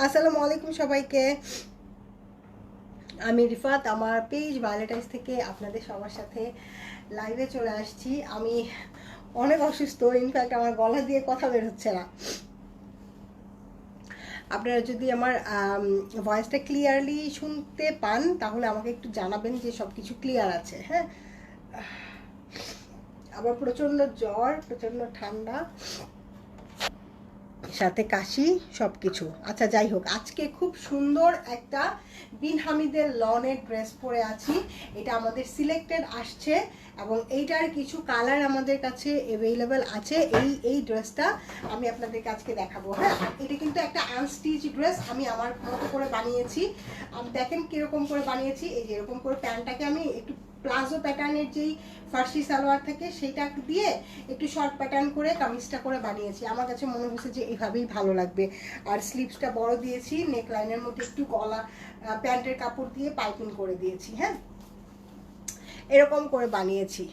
আসসালামু আলাইকুম সবাইকে। আমি রিফাত, আমার পেজ ভায়োলেটাইজ থেকে আপনাদের সবার সাথে লাইভে চলে আসছি। আমি অনেক অসুস্থ, ইনফ্যাক্ট আমার গলা দিয়ে কথা বের হচ্ছে না। আপনারা যদি আমার ভয়েসটা ক্লিয়ারলি শুনতে পান তাহলে আমাকে একটু জানাবেন যে সব কিছু ক্লিয়ার আছে। হ্যাঁ, আবার প্রচণ্ড জ্বর, প্রচণ্ড ঠান্ডা, সাথে কাশি, সব কিছু। আচ্ছা, যাই হোক, আজকে খুব সুন্দর একটা বিন হামিদের লনের ড্রেস পরে আছি। এটা আমাদের সিলেক্টেড আসছে এবং এইটার কিছু কালার আমাদের কাছে অ্যাভেলেবেল আছে। এই ড্রেসটা আমি আপনাদেরকে আজকে দেখাবো। হ্যাঁ, এটা কিন্তু একটা আনস্টিচ ড্রেস, আমি আমার মতো করে বানিয়েছি। দেখেন কীরকম করে বানিয়েছি। এই যে এরকম করে প্যান্টটাকে আমি একটু প্লাজো প্যাটার্নের যেই ফার্সি সালোয়ার থাকে সেইটা দিয়ে একটু শর্ট প্যাটার্ন করে কামিজটা করে বানিয়েছি। আমার কাছে মনে হয়েছে যে এইভাবেই ভালো লাগবে। আর স্লিভসটা বড় দিয়েছি, নেক লাইনের মধ্যে একটু গলা প্যান্টের কাপড় দিয়ে পাইপিং করে দিয়েছি। হ্যাঁ, এরকম করে বানিয়েছি।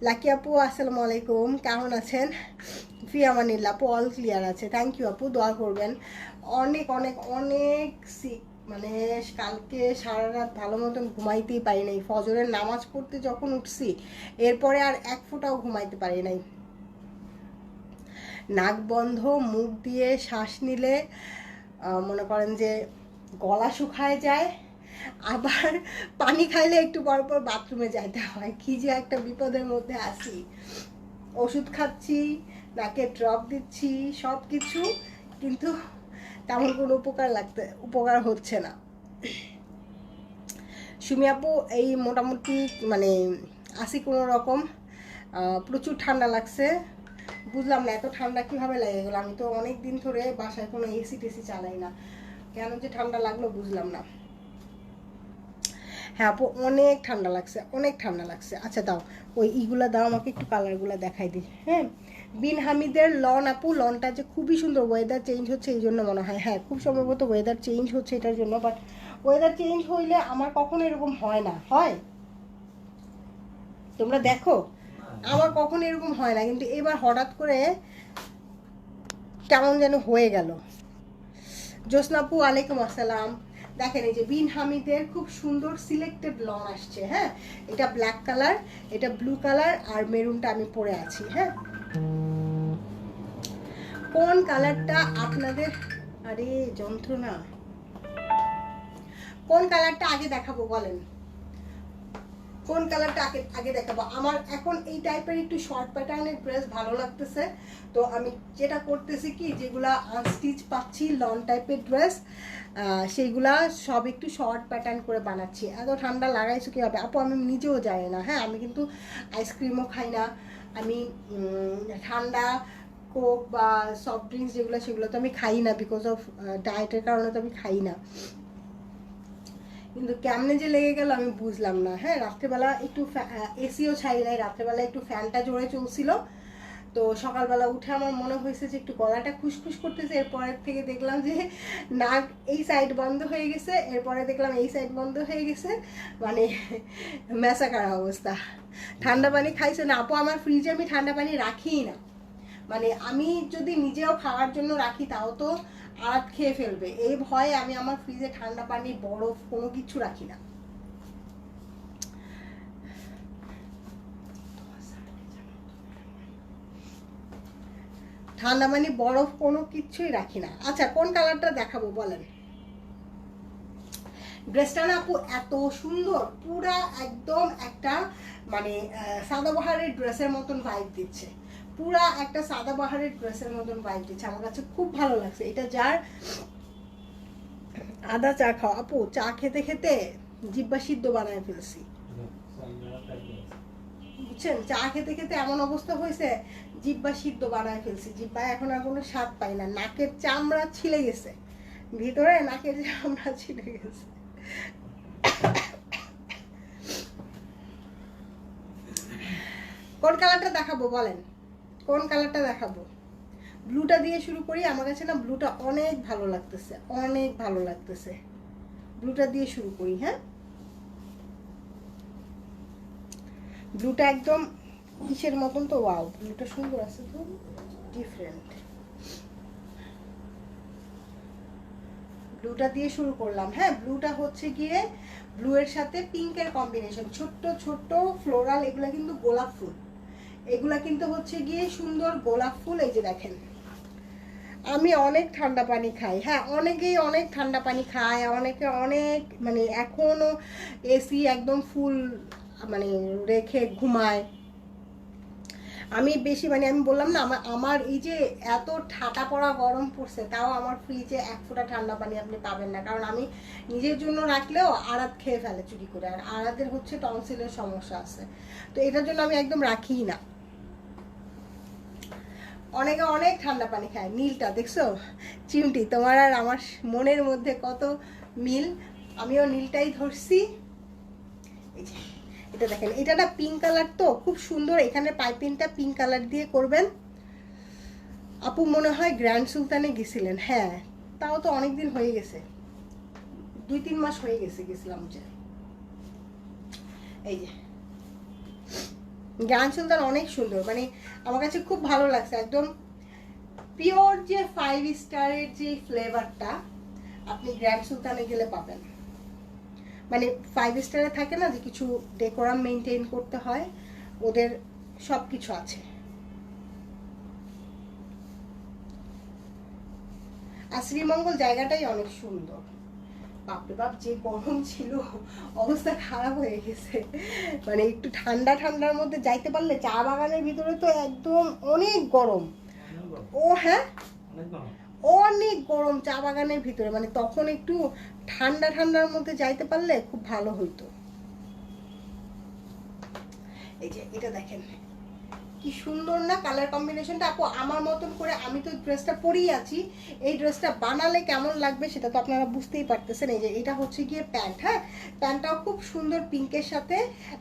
লাকি আপু আসসালামু আলাইকুম, কেমন আছেন? ফি আমানিল্লাহ আপু, অল ক্লিয়ার আছে, থ্যাংক ইউ আপু, দোয়া করবেন। অনেক অনেক অনেক সিক, মানে কালকে সারা রাত ভালো মতন ঘুমাইতেই পারি নাই। ফজরের নামাজ পড়তে যখন উঠছি এরপরে আর এক ফোঁটাও ঘুমাইতে পারি নাই। নাক বন্ধ, মুখ দিয়ে শ্বাস নিলে মনে করেন যে গলা শুকায় যায়, আবার পানি খাইলে একটু পর পর বাথরুমে যাইতে হয়। কি যে একটা বিপদের মধ্যে আছি। ওষুধ খাচ্ছি, নাকে ড্রপ দিচ্ছি, সব কিছু, কিন্তু তেমন কোনো উপকার হচ্ছে না। সুমি আপু, এই মোটামুটি মানে আসি কোনো রকম। প্রচুর ঠান্ডা লাগছে, বুঝলাম না এত ঠান্ডা কীভাবে লেগে গেলো। আমি তো অনেক দিন ধরে বাসায় কোনো এসি টেসি চালাই না, কেন যে ঠান্ডা লাগলো বুঝলাম না। হ্যাঁ আপু, অনেক ঠান্ডা লাগছে, অনেক ঠান্ডা লাগছে। আচ্ছা দাও, ওই ইগুলা দাও আমাকে, একটু কালারগুলো দেখাই দিই। হ্যাঁ, বিন হামিদের লন আপু, লনটা যে খুবই সুন্দর। ওয়েদার চেঞ্জ হচ্ছে এই জন্য মনে হয়। হ্যাঁ, খুব সম্ভবত ওয়েদার চেঞ্জ হচ্ছে এটার জন্য। বাট ওয়েদার চেঞ্জ হইলে আমার কখনো এরকম হয় না। হয়, তোমরা দেখো, আমার কখনো এরকম হয় না, কিন্তু এবার হঠাৎ করে কেমন যেন হয়ে গেল। জোসনাপু আলাইকুম আসসালাম। দেখেন, এই যে বিন হামিদের খুব সুন্দর সিলেক্টেড লন আসছে। হ্যাঁ, এটা ব্ল্যাক কালার, এটা ব্লু কালার, আর মেরুনটা আমি পরে আছি। হ্যাঁ, কোন কালারটা আপনাদের, আরে যন্ত্রণা, কোন কালারটা আগে দেখাবো বলেন? কোন কালারটা আগে আগে দেখাবো? আমার এখন এই টাইপের একটু শর্ট প্যাটার্নের ড্রেস ভালো লাগতেছে, তো আমি যেটা করতেছি কি, যেগুলা আনস্টিচ পাচ্ছি লং টাইপের ড্রেস, সেইগুলা সব একটু শর্ট প্যাটার্ন করে বানাচ্ছি। এত ঠান্ডা লাগাইছো কী হবে আপু? আমি নিজেও জানি না। হ্যাঁ, আমি কিন্তু আইসক্রিমও খাই না, আমি ঠান্ডা কোক বা সফট ড্রিঙ্কস যেগুলো সেগুলো তো আমি খাই না, বিকজ অফ ডায়েটের কারণে তো আমি খাই না। কিন্তু কেমনে যে লেগে গেল আমি বুঝলাম না। হ্যাঁ, রাত্রেবেলা একটু এসিও ছাই নাই, রাত্রেবেলা একটু ফ্যানটা জোরে চলছিল, তো সকালবেলা উঠে আমার মনে হয়েছে যে একটু গলাটা খুসখুস করতেছে। এরপরের থেকে দেখলাম যে নাক এই সাইড বন্ধ হয়ে গেছে, এরপরে দেখলাম এই সাইড বন্ধ হয়ে গেছে, মানে মেসাকার অবস্থা। ঠান্ডা পানি খাইছে না আপু? আমার ফ্রিজে আমি ঠান্ডা পানি রাখিই না, মানে আমি যদি নিজেও খাওয়ার জন্য রাখি তাও তো আড়াত খেয়ে ফেলবে, এই ভয়ে আমি আমার ফ্রিজে ঠান্ডা পানি, বরফ কোনো কিছু রাখি না। ঠান্ডা পানি, বরফ কোনো কিছুই রাখি না। আচ্ছা, কোন কালারটা দেখাবো বলেন? ড্রেসটা না আপু এত সুন্দর, পুরা একদম একটা মানে সাদাবাহারের ড্রেসের মতন ভাইব দিচ্ছে, পুরা একটা সাদাবাহারের ড্রেসের মতন ভাইব দিচ্ছে। আমার কাছে খুব ভালো লাগছে এটা। যার আদা চা খাও আপু, চা খেতে খেতে জিব্বা সিদ্ধ বানায় ফেলছি, বুঝছেন? চা খেতে খেতে এমন অবস্থা হয়েছে, জিব্বা সিদ্ধ বানায় ফেলছি। জিব্বায় এখন আর কোনো স্বাদ পাই না, নাকের চামড়া ছিলে গেছে, ভিতরে নাকের চামড়া ছিলে গেছে। কোন কালারটা দেখাবো বলেন? কোন কালারটা দেখাবো? ব্লুটা দিয়ে শুরু করি। আমার কাছে না ব্লুটা অনেক ভালো লাগতেছে, অনেক ভালো লাগতেছে। ব্লুটা দিয়ে শুরু করি। হ্যাঁ, ব্লুটা একদম কিসের মতন তো, ওয়াও, ব্লুটা সুন্দর আছে তো, ডিফারেন্ট। ব্লুটা দিয়ে শুরু করলাম। হ্যাঁ, ব্লুটা হচ্ছে গিয়ে ব্লু এর সাথে পিঙ্কের কম্বিনেশন, ছোট্ট ছোট্ট ফ্লোরাল, এগুলা কিন্তু গোলাপ ফুল, এগুলা কিন্তু হচ্ছে গিয়ে সুন্দর গোলাপ ফুল। এই যে দেখেন, আমি অনেক ঠান্ডা পানি খাই। হ্যাঁ, অনেকেই অনেক ঠান্ডা পানি খায়, অনেকে অনেক মানে এখনো এসি একদম ফুল মানে রেখে ঘুমায়। আমি বেশি মানে আমি বললাম না, আমার এই যে এত ঠাটা পড়া গরম পড়ছে, তাও আমার ফ্রিজে এক ফোঁটা ঠান্ডা পানি আপনি পাবেন না, কারণ আমি নিজের জন্য রাখলেও আরাত খেয়ে ফেলে চুরি করে, আর আরাদের হচ্ছে টনসিলের সমস্যা আছে, তো এটার জন্য আমি একদম রাখিই না। অনেকে অনেক ঠান্ডা পানি খায়। নীলটা দেখছো চিমটি, তোমার আর আমার মনের মধ্যে কত মিল, আমিও নীলটাই ধরছি। এই যে এটা দেখেন, এটা না পিঙ্ক কালার, তো খুব সুন্দর। এখানে পাইপিংটা পিঙ্ক কালার দিয়ে করবেন। আপু মনে হয় গ্র্যান্ড সুলতানে গেছিলেন? হ্যাঁ, তাও তো অনেকদিন হয়ে গেছে, 2-3 মাস হয়ে গেছে গেছিলাম। যে এই যে গ্র্যান্ড সুলতান অনেক সুন্দর, মানে আমার কাছে খুব ভালো লাগছে। একদম পিওর যে 5 স্টারের যে ফ্লেভারটা আপনি গ্র্যান্ড সুলতানে গেলে পাবেন। মানে 5 স্টারে থাকে না যে কিছু ডেকোরাম মেনটেন করতে হয়, ওদের সব কিছু আছে। আর শ্রীমঙ্গল জায়গাটাই অনেক সুন্দর। বাপরে বাপ, যে গরম ছিল, অবস্থা খারাপ হয়ে গেছে। মানে একটু ঠান্ডা ঠান্ডার মধ্যে যাইতে পারলে, চা বাগানের ভিতরে তো একদম অনেক গরম। ও হ্যাঁ, অনেক গরম চা বাগানের ভিতরে, মানে তখন একটু ঠান্ডা ঠান্ডার মধ্যে যাইতে পারলে খুব ভালো হইতো। এই যে এটা দেখেন কি সুন্দর না কালার কম্বিনেশনটা। আপু আমার মতন করে, আমি তো ড্রেসটা পরেই আছি, এই ড্রেসটা বানালে কেমন লাগবে সেটা তো আপনারা বুঝতেই পারতেছেন। এই যে এটা হচ্ছে গিয়ে প্যান্ট। হ্যাঁ, প্যান্টটাও খুব সুন্দর পিঙ্কের সাথে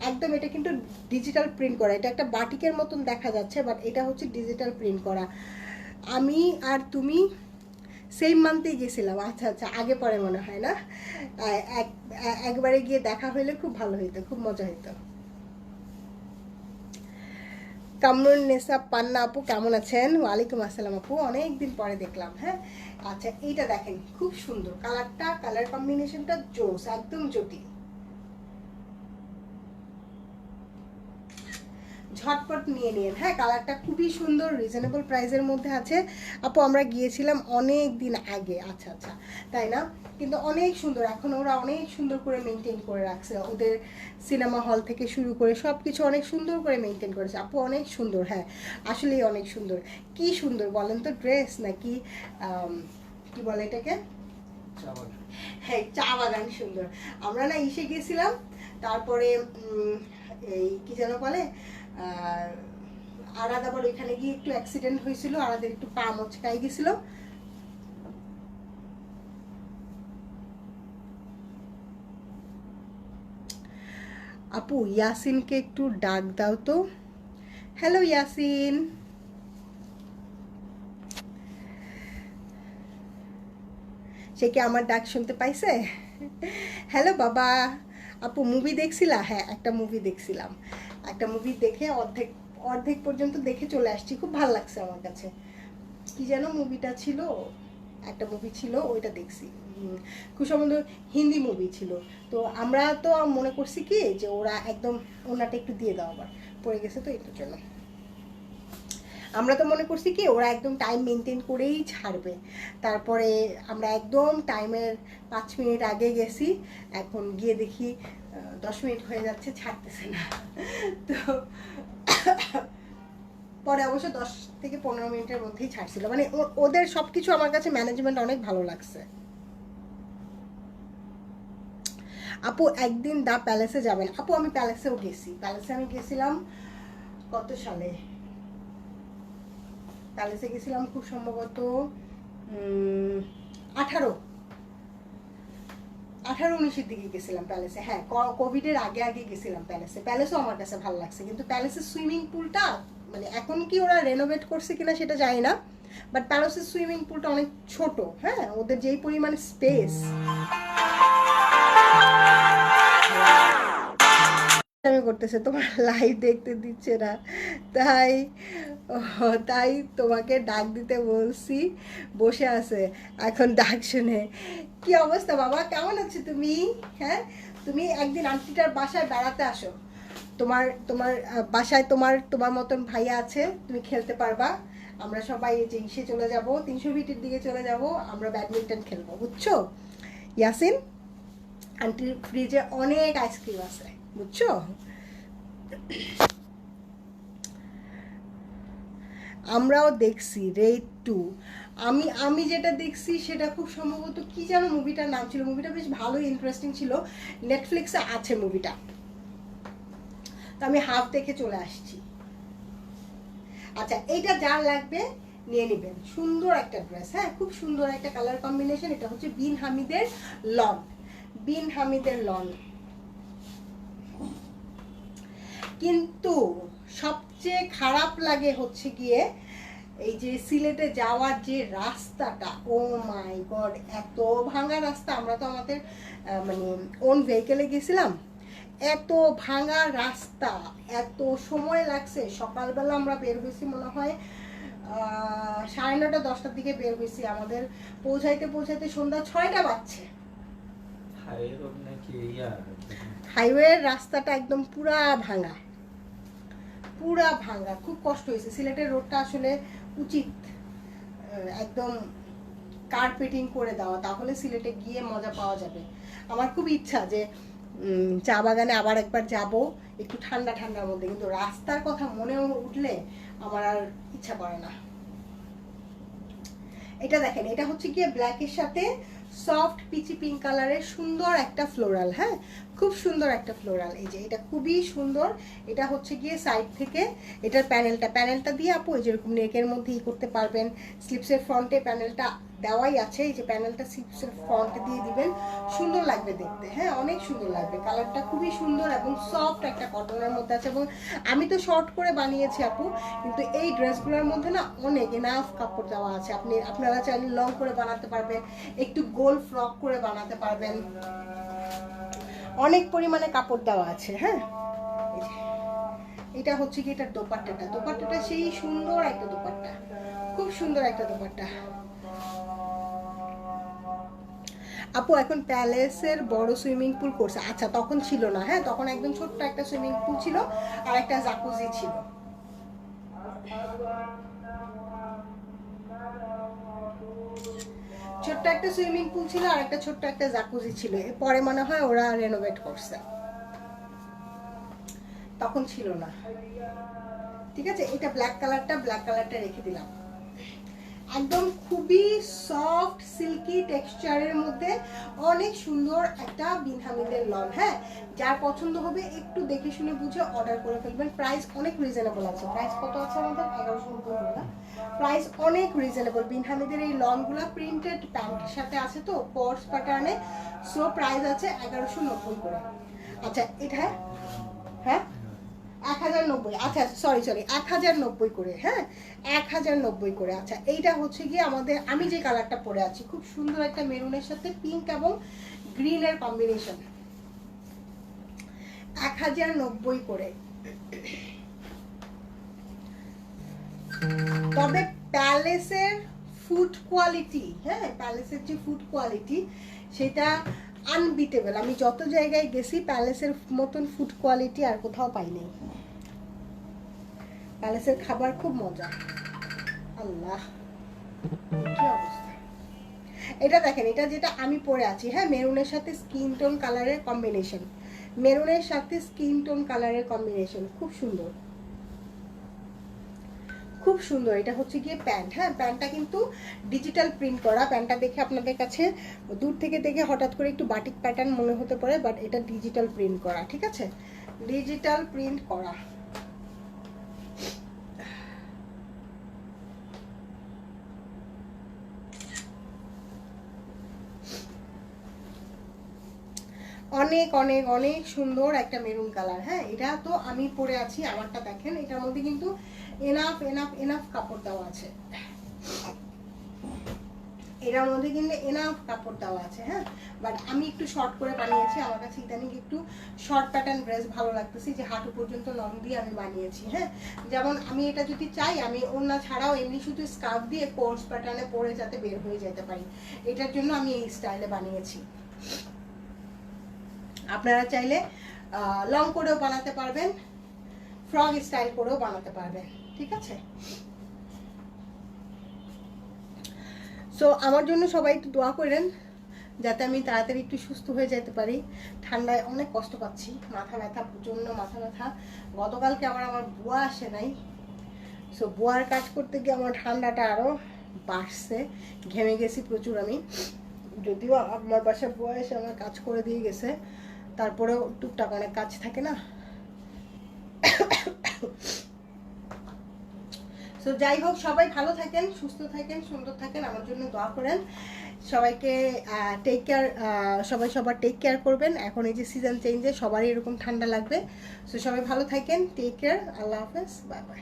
একদম। এটা কিন্তু ডিজিটাল প্রিন্ট করা, এটা একটা বাটিকের মতন দেখা যাচ্ছে, বাট এটা হচ্ছে ডিজিটাল প্রিন্ট করা। আমি আর তুমি সেম মান্থেই গেছিলাম। আচ্ছা আচ্ছা, আগে পরে মনে হয় না, একবারে গিয়ে দেখা হইলে খুব ভালো হইতো, খুব মজা হইতো। কামরুন নেসা পান্না আপু কেমন আছেন? ওয়ালাইকুম আসসালাম আপু, অনেকদিন পরে দেখলাম। হ্যাঁ, আচ্ছা এইটা দেখেন খুব সুন্দর কালারটা, কালার কম্বিনেশনটা জোস, একদম জটিল, ঝটপট নিয়ে নিন। হ্যাঁ, কালারটা খুবই সুন্দর, রিজনেবল প্রাইসের মধ্যে আছে। আপু আমরা গিয়েছিলাম অনেক দিন আগে। আচ্ছা আচ্ছা, তাই না? কিন্তু অনেক সুন্দর, এখন ওরা অনেক সুন্দর করে মেনটেন করে রাখছে, ওদের সিনেমা হল থেকে শুরু করে সব কিছু অনেক সুন্দর করে মেনটেন করেছে। আপু অনেক সুন্দর, হ্যাঁ আসলেই অনেক সুন্দর। কি সুন্দর বলেন তো, ড্রেস নাকি কি বলে এটাকে, হ্যাঁ চা বাগান সুন্দর। আমরা না এসে গেছিলাম, তারপরে এই কি যেন বলে, আরাদ আবার ওইখানে গিয়ে একটু অ্যাক্সিডেন্ট হয়েছিল, আরাদের একটু পা মচকাই গেছিল। আপু ইয়াসিনকে একটু ডাক দাও তো। হ্যালো ইয়াসিন, সে কি আমার ডাক শুনতে পাইছে? হ্যালো বাবা। আপু মুভি দেখছিলা? হ্যাঁ একটা মুভি দেখছিলাম, একটা মুভি দেখে অর্ধেক অর্ধেক পর্যন্ত দেখে চলে আসছি, খুব ভালো লাগছে আমার কাছে। কি যেন মুভিটা ছিল, একটা মুভি ছিল ওইটা দেখছি, খুব সম্বন্ধ হিন্দি মুভি ছিল। তো আমরা তো মনে করছি কি যে ওরা একদম ওনাটা একটু দিয়ে দাও, আবার পড়ে গেছে তো এটার জন্য আমরা তো মনে করছি কি ওরা একদম টাইম মেনটেন করেই ছাড়বে। তারপরে আমরা একদম টাইমের 5 মিনিট আগে গেছি, এখন গিয়ে দেখি 10 মিনিট হয়ে যাচ্ছে, ছাড়তেছে না। তো পরে অবশ্য 10 থেকে 15 মিনিটের মধ্যেই ছাড়ছিল, মানে ওদের সব কিছু আমার কাছে ম্যানেজমেন্ট অনেক ভালো লাগছে। আপু একদিন দা প্যালেসে যাবেন? আপু আমি প্যালেসেও গেছি, প্যালেসে আমি গেছিলাম কত সালে, প্যালেসে গেছিলাম খুব সম্ভবত 18-19-এর দিকে গেছিলাম প্যালেসে। হ্যাঁ, কোভিডের আগে আগে গেছিলাম প্যালেসে। প্যালেসও আমার কাছে ভালো লাগছে, কিন্তু প্যালেসের সুইমিং পুলটা মানে এখন কি ওরা রেনোভেট করছে কিনা সেটা জানি না, বাট প্যালেসের সুইমিং পুলটা অনেক ছোট। হ্যাঁ, ওদের যেই পরিমাণে স্পেস আমি করতেছে, তোমার লাইভ দেখতে দিচ্ছে না, তাই তাই তোমাকে ডাক দিতে বলছি, বসে আছে এখন ডাক শুনে। কি অবস্থা বাবা, কেমন আছো তুমি? হ্যাঁ, তুমি একদিন আন্টিটার বাসায় বেড়াতে আসো, তোমার তোমার বাসায় তোমার তোমার মতন ভাইয়া আছে, তুমি খেলতে পারবা। আমরা সবাই এই যে ইসে চলে যাব, 300 ফিটের দিকে চলে যাব, আমরা ব্যাডমিন্টন খেলবো, বুঝছো ইয়াসিন? আন্টির ফ্রিজে অনেক আইসক্রিম আছে, বুঝছো? আমরাও দেখছি রেড 2। আমি যেটা দেখছি সেটা খুব সম্ভবত কি যেন মুভিটার নাম ছিল, মুভিটা বেশ ভালো ইন্টারেস্টিং ছিল, নেটফ্লিক্সে আছে মুভিটা, তো আমি হাফ দেখে চলে আসছি। আচ্ছা, এইটা যার লাগবে নিয়ে নেবেন, সুন্দর একটা ড্রেস, হ্যাঁ খুব সুন্দর একটা কালার কম্বিনেশন। এটা হচ্ছে বিন হামিদের লন, বিন হামিদের লন। কিন্তু সবচেয়ে খারাপ লাগে হচ্ছে গিয়ে এই যে সিলেটে যাওয়ার যে রাস্তাটা, ও মাই গড, এত ভাঙা রাস্তা। আমরা তো আমাদের মানে ওন ভেহিকেলে গেছিলাম, এত ভাঙা রাস্তা, এত সময় লাগছে। সকালবেলা আমরা বের হয়েছি মনে হয় 9:30 10টার দিকে বের হয়েছি, আমাদের পৌঁছাইতে পৌঁছাইতে সন্ধ্যা 6টা বাজছে। হাইওয়ের রাস্তাটা একদম পুরা ভাঙা, পুরা ভাঙা, খুব কষ্ট হয়েছে। সিলেটের রোডটা আসলে উচিত একদম কার্পেটিং করে দেওয়া, তাহলে সিলেটে গিয়ে মজা পাওয়া যাবে। আমার খুব ইচ্ছা যে চা বাগানে আবার একবার যাব একটু ঠান্ডা ঠান্ডার মধ্যে, কিন্তু রাস্তার কথা মনে উঠলে আমার আর ইচ্ছা করে না। এটা দেখেন, এটা হচ্ছে গিয়ে ব্ল্যাকের সাথে সফট পিচি পিঙ্ক কালারের সুন্দর একটা ফ্লোরাল, হ্যাঁ খুব সুন্দর একটা ফ্লোরাল। এই যে এটা খুবই সুন্দর। এটা হচ্ছে গিয়ে সাইড থেকে এটার প্যানেলটা দিয়ে আপু যেরকম নেকের মধ্যে ই করতে পারবেন। স্লিপসের ফ্রন্টে প্যানেলটা দেওয়াই আছে, এই যে প্যানেলটা স্লিপসের ফ্রন্টে দিয়ে দিবেন, সুন্দর লাগবে দেখতে, হ্যাঁ অনেক সুন্দর লাগবে। কালারটা খুবই সুন্দর এবং সফট একটা কটনের মধ্যে আছে। এবং আমি তো শর্ট করে বানিয়েছি আপু, কিন্তু এই ড্রেসগুলোর মধ্যে না অনেক এনাফ কাপড় দেওয়া আছে। আপনারা চাইলে লং করে বানাতে পারবেন, একটু গোল ফ্রক করে বানাতে পারবেন, অনেক পরিমাণে কাপড় দেওয়া আছে। হ্যাঁ, এটা হচ্ছে কি এটার দোপাট্টাটা সেই সুন্দর একটা দোপাট্টা, খুব সুন্দর একটা দোপাট্টা। আপু এখন প্যালেসের বড় সুইমিং পুল করছে। আচ্ছা, তখন ছিল না, হ্যাঁ তখন একদম ছোট্ট একটা সুইমিং পুল ছিল আর একটা জাকুজি ছিল। ছোট্ট একটা সুইমিং পুল ছিল আর একটা ছোট্ট একটা জাকুজি ছিল, পরে মনে হয় ওরা রেনোভেট করছে, তখন ছিল না। ঠিক আছে, এটা ব্ল্যাক কালারটা রেখে দিলাম। একদম খুবই সফট সিল্কি টেক্সচারের মধ্যে অনেক সুন্দর একটা বিন হামিদের লন। হ্যাঁ, যার পছন্দ হবে একটু দেখে শুনে বুঝে অর্ডার করে ফেলবেন। প্রাইস অনেক রিজনেবল আছে। প্রাইস কত আছে আমাদের? 1190 না, প্রাইস অনেক রিজনেবল। বিন হামিদের এই লনগুলো প্রিন্টেড প্যান্টের সাথে আছে তো পর্স প্যাটার্নে, সো প্রাইস আছে 1190 করে। আচ্ছা, এটা হ্যাঁ 1090, আচ্ছা সরি 1090 করে, হ্যাঁ 1090 করে। আচ্ছা, এইটা হচ্ছে গিয়ে আমাদের, আমি যে কালারটা পরে আছি খুব সুন্দর একটা মেরুনের সাথে পিঙ্ক এবং গ্রিনের কম্বিনেশন, 1090 করে। তবে প্যালেসের ফুড কোয়ালিটি, হ্যাঁ প্যালেসের যে ফুড কোয়ালিটি সেটা আনবিটেবল। আমি যত জায়গায় গেছি প্যালেসের মতন ফুড কোয়ালিটি আর কোথাও পাই নাই। প্যালেসের খাবার খুব মজা। আল্লাহ, কি অবস্থা। এটা দেখেন, এটা যেটা আমি পরে আছি, হ্যাঁ মেরুনের সাথে স্কিন টোন কালারের কম্বিনেশন, মেরুনের সাথে স্কিন টোন কালারের কম্বিনেশন, খুব সুন্দর খুব সুন্দর। এটা হচ্ছে গিয়ে প্যান্ট, হ্যাঁ প্যান্টটা কিন্তু ডিজিটাল প্রিন্ট করা। প্যান্টটা দেখে আপনাদের কাছে দূর থেকে দেখে হঠাৎ করে একটু বাটিক প্যাটার্ন মনে হতে পারে, বাট এটা ডিজিটাল প্রিন্ট করা, ঠিক আছে ডিজিটাল প্রিন্ট করা। অনেক অনেক অনেক সুন্দর একটা মেরুন কালার। হ্যাঁ, এটা তো আমি পরে আছি, আমারটা দেখেন, এটার মধ্যে কিন্তু এনাফ এনাফ এনাফ কাপড় দেওয়া আছে। এটার মধ্যে কিন্তু এনাফ কাপড় দেওয়া আছে, হ্যাঁ। বাট আমি একটু শর্ট করে বানিয়েছি, আমার কাছে ইদানিং একটু শর্ট প্যাটার্ন ড্রেস ভালো লাগতেছে, যে হাঁটু পর্যন্ত লং দিয়ে আমি বানিয়েছি, হ্যাঁ। যেমন আমি এটা যদি চাই আমি ওড়না ছাড়াও এমনি শুধু স্কার্ফ দিয়ে কোর্স প্যাটার্নে পরে যাতে বের হয়ে যেতে পারি, এটার জন্য আমি এই স্টাইলে বানিয়েছি। আপনারা চাইলে লং করেও বানাতে পারবেন, ফ্রক স্টাইল করেও বানাতে পারবেন, ঠিক আছে। সো আমার জন্য সবাই একটু দোয়া করেন যাতে আমি তাড়াতাড়ি একটু সুস্থ হয়ে যেতে পারি। ঠান্ডায় অনেক কষ্ট পাচ্ছি, মাথা ব্যথা, প্রচণ্ড মাথা ব্যথা। গতকালকে আবার আমার বুয়া আসে নাই, সো বুয়ার কাজ করতে গিয়ে আমার ঠান্ডাটা আরও বাড়ছে, ঘেমে গেছি প্রচুর আমি। যদিও আমার বাসায় বুয়া এসে আমার কাজ করে দিয়ে গেছে, তারপরেও টুকটাক অনেক কাজ থাকে না। সো যাই হোক, সবাই ভালো থাকেন, সুস্থ থাকেন, সুন্দর থাকেন, আমার জন্য দোয়া করেন। সবাইকে টেক কেয়ার, সবাই সবার টেক কেয়ার করবেন। এখন এই যে সিজন চেঞ্জে সবারই এরকম ঠান্ডা লাগবে। সো সবাই ভালো থাকেন, টেক কেয়ার, আল্লাহ হাফেজ, বাই বাই।